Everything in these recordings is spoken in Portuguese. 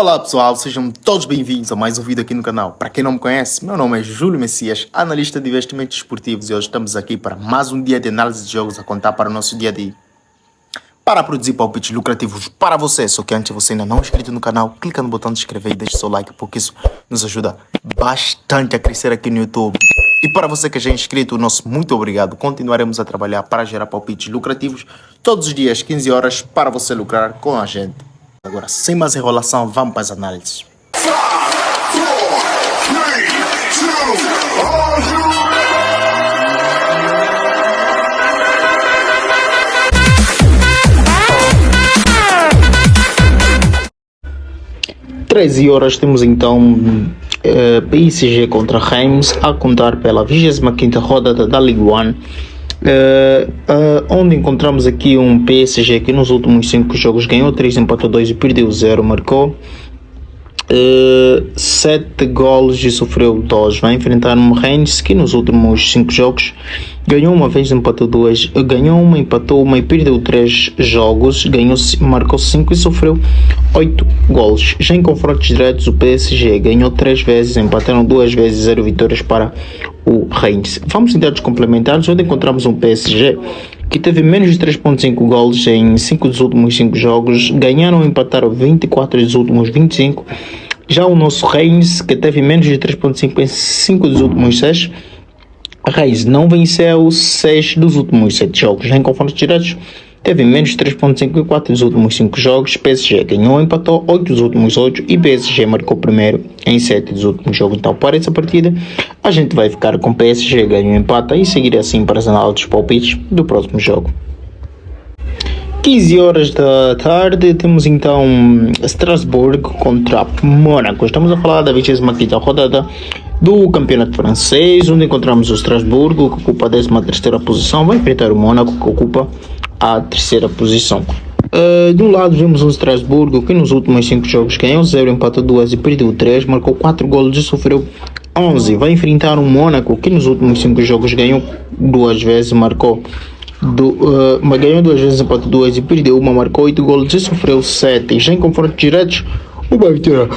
Olá pessoal, sejam todos bem-vindos a mais um vídeo aqui no canal. Para quem não me conhece, meu nome é Júlio Messias, analista de investimentos esportivos, e hoje estamos aqui para mais um dia de análise de jogos a contar para o nosso dia a dia. Para produzir palpites lucrativos para você, só que antes você ainda não é inscrito no canal, clica no botão de inscrever e deixe seu like, porque isso nos ajuda bastante a crescer aqui no YouTube. E para você que já é inscrito, nosso muito obrigado. Continuaremos a trabalhar para gerar palpites lucrativos todos os dias, 15 horas, para você lucrar com a gente. Agora, sem mais enrolação, vamos para as análises. 13 horas temos então PSG contra Reims a contar pela 25ª rodada da Ligue 1. Onde encontramos aqui um PSG que nos últimos 5 jogos ganhou 3, empatou 2 e perdeu 0, marcou 7 golos e sofreu 2. Vai enfrentar um Reims que nos últimos 5 jogos ganhou uma vez, empatou 2, ganhou uma, empatou uma e perdeu 3 jogos, marcou 5 e sofreu 8 golos. Já em confrontos diretos, o PSG ganhou 3 vezes, empataram 2 vezes, 0 vitórias para o Reims. Vamos em dados complementares, onde encontramos um PSG que teve menos de 3.5 golos em 5 dos últimos 5 jogos, ganharam ou empataram 24 dos últimos 25. Já o nosso Reims, que teve menos de 3.5 em 5 dos últimos 6, a Reims não venceu 6 dos últimos 7 jogos. Já em confrontos diretos, teve menos de 3.5 em 4 dos últimos 5 jogos. PSG ganhou ou empatou 8 dos últimos 8 e PSG marcou primeiro em 7 dos últimos jogos. Então, para essa partida, a gente vai ficar com PSG ganhou, empata e seguir assim para as análises dos palpites do próximo jogo. 15 horas da tarde, temos então Strasbourg contra Mônaco. Estamos a falar da 25ª rodada do campeonato francês, onde encontramos o Strasbourg, que ocupa a 13ª posição, vai enfrentar o Mônaco, que ocupa a 3ª posição. De um lado vemos o Strasbourg, que nos últimos 5 jogos ganhou 0, empatou 2 e perdeu 3, marcou 4 golos e sofreu 11. Vai enfrentar o Mônaco, que nos últimos 5 jogos ganhou 2 vezes, ganhou 2 vezes, empatou 2 e perdeu uma, marcou 8 golos e sofreu 7. Já em confrontos diretos, uma vitória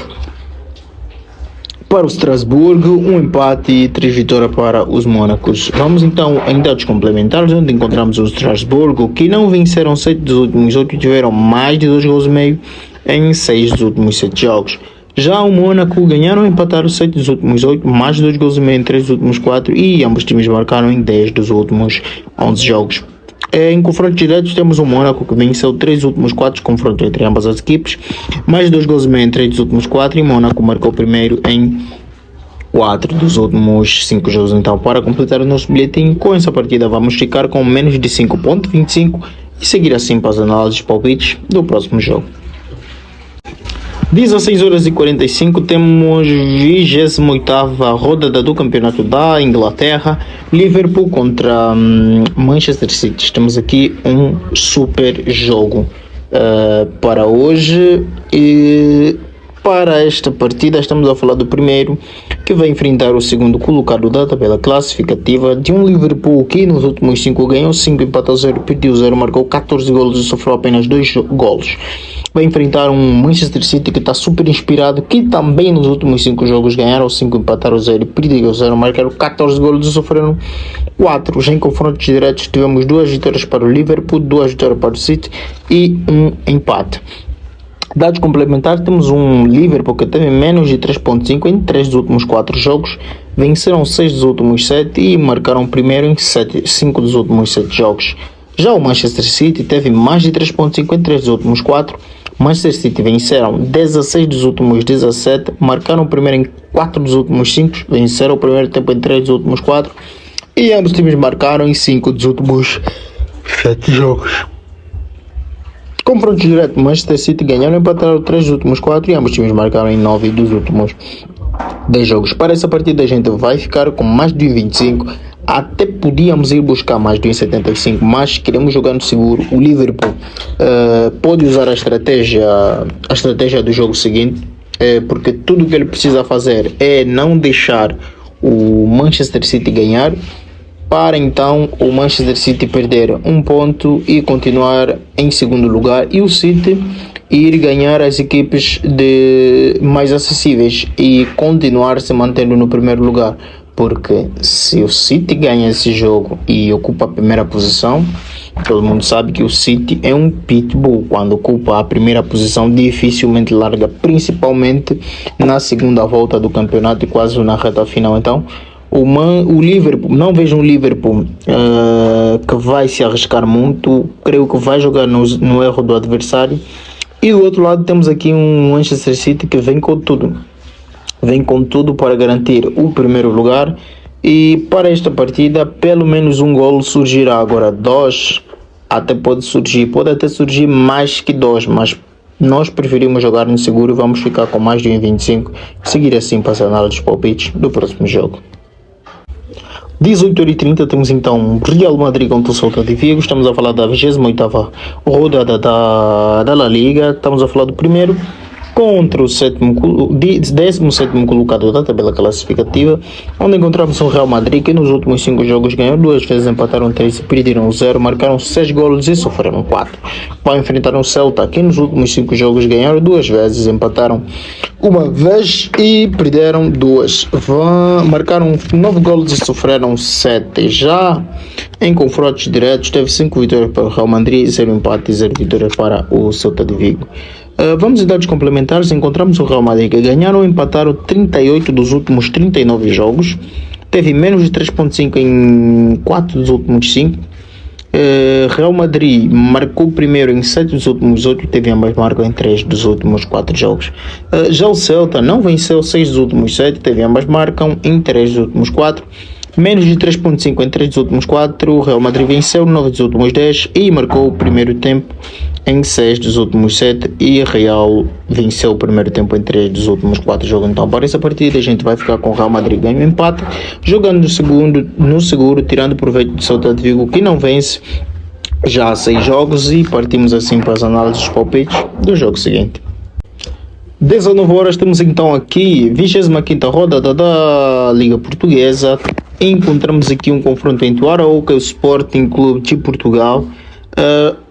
para o Strasbourg, um empate e 3 vitórias para os Mônacos. Vamos então em dados complementares, onde encontramos o Strasbourg, que não venceram 7 dos últimos 8 e tiveram mais de 2 gols e meio em 6 dos últimos 7 jogos. Já o Mônaco ganharam ou empataram 7 dos últimos 8, mais de 2 gols e meio em 3 dos últimos 4 e ambos times marcaram em 10 dos últimos 11 jogos. Em confrontos diretos temos o Mônaco, que venceu 3 dos últimos 4 confrontos entre ambas as equipes, mais de 2 gols e meio em 3 dos últimos 4 e Mônaco marcou primeiro em 4 dos últimos 5 jogos. Então, para completar o nosso bilhetinho, com essa partida vamos ficar com menos de 5.25 e seguir assim para as análises palpites do próximo jogo. 16 horas e 45, temos 28ª rodada do campeonato da Inglaterra, Liverpool contra Manchester City. Temos aqui um super jogo para hoje e para esta partida estamos a falar do primeiro, que vai enfrentar o segundo colocado da tabela classificativa, de um Liverpool que nos últimos 5 ganhou 5, empatou 0, perdeu 0, marcou 14 golos e sofreu apenas 2 golos. Vai enfrentar um Manchester City que está super inspirado, que também nos últimos 5 jogos ganharam 5, empataram 0, perderam 0, marcaram 14 golos e sofreram 4. Já em confrontos diretos tivemos 2 vitórias para o Liverpool, 2 vitórias para o City e um empate. Dados complementares, temos um Liverpool que teve menos de 3.5 em 3 dos últimos 4 jogos, venceram 6 dos últimos 7 e marcaram primeiro em 5 dos últimos 7 jogos. Já o Manchester City teve mais de 3.5 em 3 dos últimos 4, Manchester City venceram 16 dos últimos 17, marcaram primeiro em 4 dos últimos 5, venceram o primeiro tempo em 3 dos últimos 4 e ambos os times marcaram em 5 dos últimos 7 jogos. Confronto direto, Manchester City ganharam e empataram 3 dos últimos 4 e ambos os times marcaram em 9 dos últimos 10 jogos. Para essa partida a gente vai ficar com mais de 25, até podíamos ir buscar mais de 1,75, mas queremos jogar no seguro. O Liverpool pode usar a estratégia do jogo seguinte, porque tudo que ele precisa fazer é não deixar o Manchester City ganhar, para então o Manchester City perder um ponto e continuar em segundo lugar, e o City ir ganhar as equipes mais acessíveis e continuar se mantendo no primeiro lugar. Porque se o City ganha esse jogo e ocupa a primeira posição, todo mundo sabe que o City é um pitbull. Quando ocupa a primeira posição, dificilmente larga, principalmente na segunda volta do campeonato e quase na reta final. Então, o Liverpool, não vejo um Liverpool que vai se arriscar muito. Creio que vai jogar no erro do adversário. E do outro lado temos aqui um Manchester City que vem com tudo. Vem com tudo para garantir o primeiro lugar. E para esta partida, pelo menos um golo surgirá. Agora, dois até pode até surgir mais que dois, mas nós preferimos jogar no seguro e vamos ficar com mais de 1,25. Seguir assim para a análise dos palpites do próximo jogo. 18h30 temos então Real Madrid contra o Celta de Vigo. Estamos a falar da 28ª rodada da La Liga. Estamos a falar do primeiro contra o 17º colocado da tabela classificativa, onde encontramos o Real Madrid, que nos últimos 5 jogos ganhou 2 vezes, empataram 3 e perderam 0, marcaram 6 golos e sofreram 4. Vai enfrentar o Celta, que nos últimos 5 jogos ganharam 2 vezes, empataram 1 vez e perderam 2. Marcaram 9 golos e sofreram 7. Já em confrontos diretos, teve 5 vitórias para o Real Madrid, 0 empate e 0 vitórias para o Celta de Vigo. Vamos em dados complementares. Encontramos o Real Madrid, que ganharam ou empataram 38 dos últimos 39 jogos, teve menos de 3.5 em 4 dos últimos 5. Real Madrid marcou primeiro em 7 dos últimos 8, teve ambas marcas em 3 dos últimos 4 jogos. Já o Celta não venceu 6 dos últimos 7, teve ambas marcam em 3 dos últimos 4. Menos de 3.5 em 3 dos últimos 4, o Real Madrid venceu 9 dos últimos 10 e marcou o primeiro tempo em 6 dos últimos 7 e Real venceu o primeiro tempo em 3 dos últimos 4 jogos. Então, para essa partida a gente vai ficar com o Real Madrid ganho empate, jogando no seguro, tirando proveito do Celta de Vigo, que não vence já há 6 jogos, e partimos assim para as análises dos palpites do jogo seguinte. 19 horas temos então aqui 25ª rodada da Liga Portuguesa. Encontramos aqui um confronto entre o Arauca e o Sporting Clube de Portugal.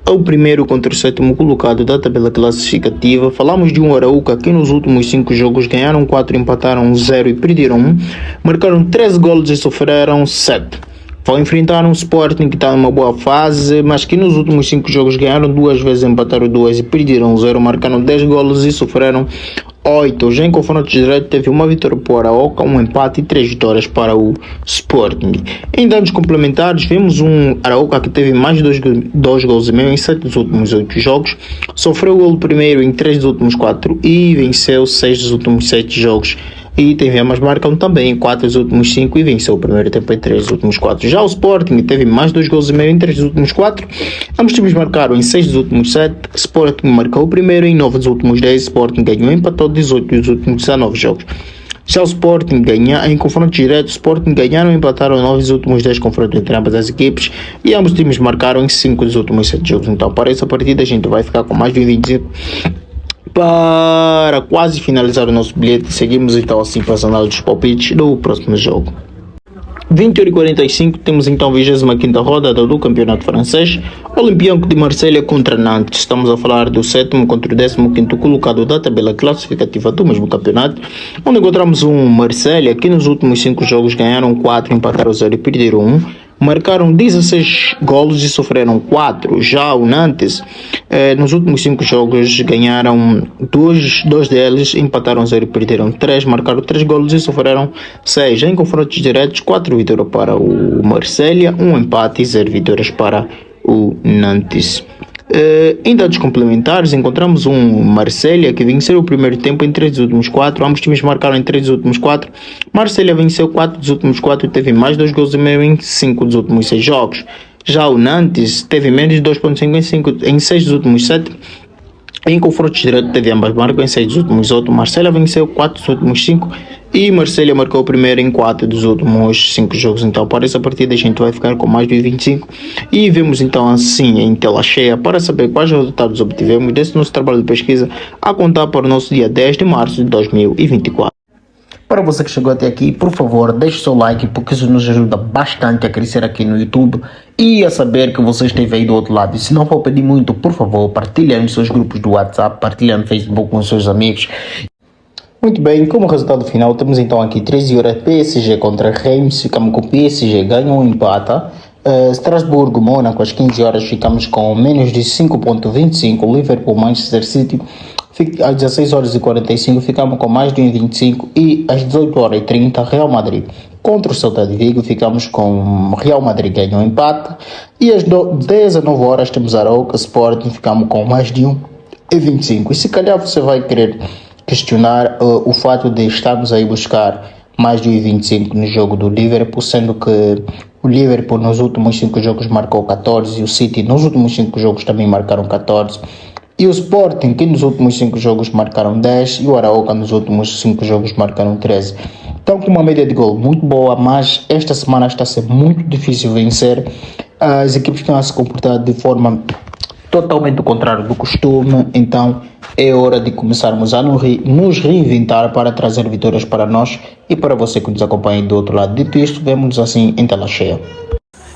O primeiro contra o 7º colocado da tabela classificativa. Falamos de um Arauca que nos últimos 5 jogos ganharam 4, empataram 0 e perderam 1. Marcaram 13 golos e sofreram 7. Vão enfrentar um Sporting que está numa boa fase, mas que nos últimos 5 jogos ganharam 2 vezes, empataram 2 e perderam 0, marcaram 10 golos e sofreram 8. Já em confrontos diretos teve uma vitória para o Arauca, um empate e 3 vitórias para o Sporting. Em dados complementares, vemos um Arauca que teve mais de 2 gols e meio em 7 dos últimos 8 jogos, sofreu o gol primeiro em 3 dos últimos 4 e venceu 6 dos últimos 7 jogos. E teve ambas marcam também em 4 dos últimos 5 e venceu o primeiro tempo em 3 dos últimos 4. Já o Sporting teve mais 2 gols e meio em 3 dos últimos 4. Ambos times marcaram em 6 dos últimos 7. Sporting marcou o primeiro em 9 dos últimos 10. Sporting ganhou e empatou 18 dos últimos 19 jogos. Já o Sporting em confrontos diretos, Sporting ganharam e empataram 9 dos últimos 10 confrontos entre ambas as equipes e ambos times marcaram em 5 dos últimos 7 jogos. Então, para essa partida a gente vai ficar com mais de 25. Para quase finalizar o nosso bilhete, seguimos então assim para as análises dos palpites do próximo jogo. 20h45 temos então a 25ª rodada do campeonato francês, Olympique de Marselha contra Nantes. Estamos a falar do 7º contra o 15º colocado da tabela classificativa do mesmo campeonato, onde encontramos um Marselha que nos últimos 5 jogos ganharam 4, empataram 0 e perderam 1. Marcaram 16 golos e sofreram 4. Já o Nantes, nos últimos 5 jogos, ganharam 2 deles, empataram 0 e perderam 3. Marcaram 3 golos e sofreram 6. Em confrontos diretos, 4 vitórias para o Marselha, 1 empate e 0 vitórias para o Nantes. Em dados complementares, encontramos um Marselha que venceu o primeiro tempo em 3 dos últimos 4. Ambos times marcaram em 3 dos últimos 4. Marselha venceu 4 dos últimos 4 e teve mais 2 gols e meio em 5 dos últimos 6 jogos. Já o Nantes teve menos de 2.5 em 6 dos últimos 7. Em confrontos diretos teve ambas marcas em 6 dos últimos 8. Marselha venceu 4 dos últimos 5 e Marselha marcou o primeiro em 4 dos últimos 5 jogos. Então, para essa partida a gente vai ficar com mais de 25 e vemos então assim em tela cheia para saber quais resultados obtivemos desse nosso trabalho de pesquisa a contar para o nosso dia 10 de março de 2024. para você que chegou até aqui, por favor, deixe o seu like, porque isso nos ajuda bastante a crescer aqui no YouTube e a saber que você esteve aí do outro lado. E se não for pedir muito, por favor, partilhe nos seus grupos do WhatsApp, partilhe no Facebook com os seus amigos. Muito bem, como resultado final, temos então aqui 13 horas PSG contra Reims, ficamos com o PSG, ganha ou empata. Estrasburgo, Mônaco, às 15 horas ficamos com menos de 5.25, Liverpool, Manchester City, às 16 horas e 45 ficamos com mais de 1.25 e às 18 horas e 30 Real Madrid contra o Celta de Vigo ficamos com Real Madrid ganha ou empate e às 19 horas temos Arouca, Sporting, ficamos com mais de 1.25 e se calhar você vai querer questionar o fato de estarmos aí buscar mais de 1.25 no jogo do Liverpool, sendo que o Liverpool nos últimos 5 jogos marcou 14 e o City nos últimos 5 jogos também marcaram 14 e o Sporting que nos últimos 5 jogos marcaram 10 e o Arouca nos últimos 5 jogos marcaram 13. Estão com uma média de gol muito boa, mas esta semana está a ser muito difícil vencer. As equipes estão a se comportar de forma totalmente o contrário do costume, então é hora de começarmos a nos reinventar para trazer vitórias para nós e para você que nos acompanha do outro lado. Dito isto, vemos-nos assim em tela cheia.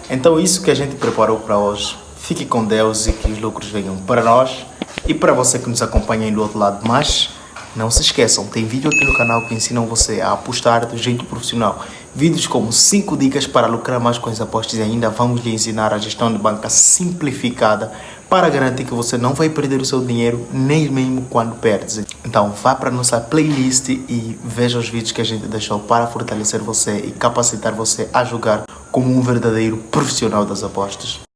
Então isso que a gente preparou para hoje. Fique com Deus e que os lucros venham para nós e para você que nos acompanha aí do outro lado. Mas não se esqueçam, tem vídeo aqui no canal que ensinam você a apostar do jeito profissional. Vídeos como 5 dicas para lucrar mais com as apostas e ainda vamos lhe ensinar a gestão de banca simplificada para garantir que você não vai perder o seu dinheiro nem mesmo quando perde. Então vá para a nossa playlist e veja os vídeos que a gente deixou para fortalecer você e capacitar você a jogar como um verdadeiro profissional das apostas.